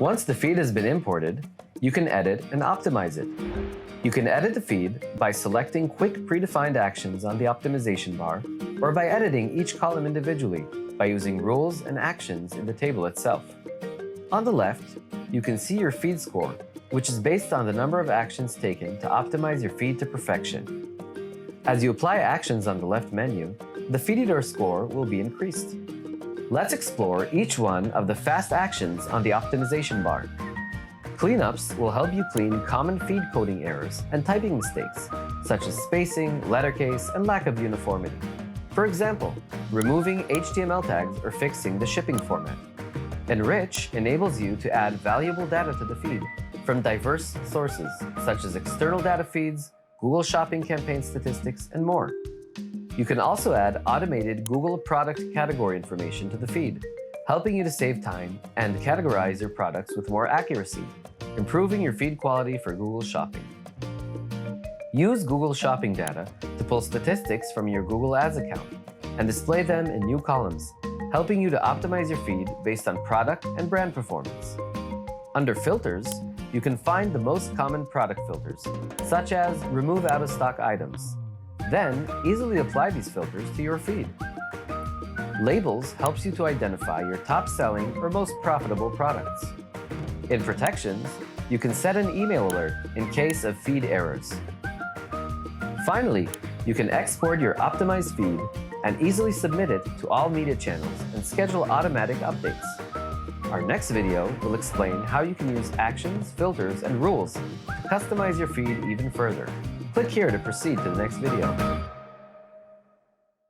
Once the feed has been imported, you can edit and optimize it. You can edit the feed by selecting quick predefined actions on the optimization bar, or by editing each column individually by using rules and actions in the table itself. On the left, you can see your feed score, which is based on the number of actions taken to optimize your feed to perfection. As you apply actions on the left menu, the Feeditor score will be increased. Let's explore each one of the fast actions on the optimization bar. Cleanups will help you clean common feed coding errors and typing mistakes, such as spacing, lettercase, and lack of uniformity. For example, removing HTML tags or fixing the shipping format. Enrich enables you to add valuable data to the feed from diverse sources, such as external data feeds, Google Shopping campaign statistics, and more. You can also add automated Google product category information to the feed, helping you to save time and categorize your products with more accuracy, improving your feed quality for Google Shopping. Use Google Shopping data to pull statistics from your Google Ads account and display them in new columns, helping you to optimize your feed based on product and brand performance. Under Filters, you can find the most common product filters, such as remove out-of-stock items. Then, easily apply these filters to your feed. Labels helps you to identify your top-selling or most profitable products. In Protections, you can set an email alert in case of feed errors. Finally, you can export your optimized feed and easily submit it to all media channels and schedule automatic updates. Our next video will explain how you can use actions, filters, and rules to customize your feed even further. Click here to proceed to the next video.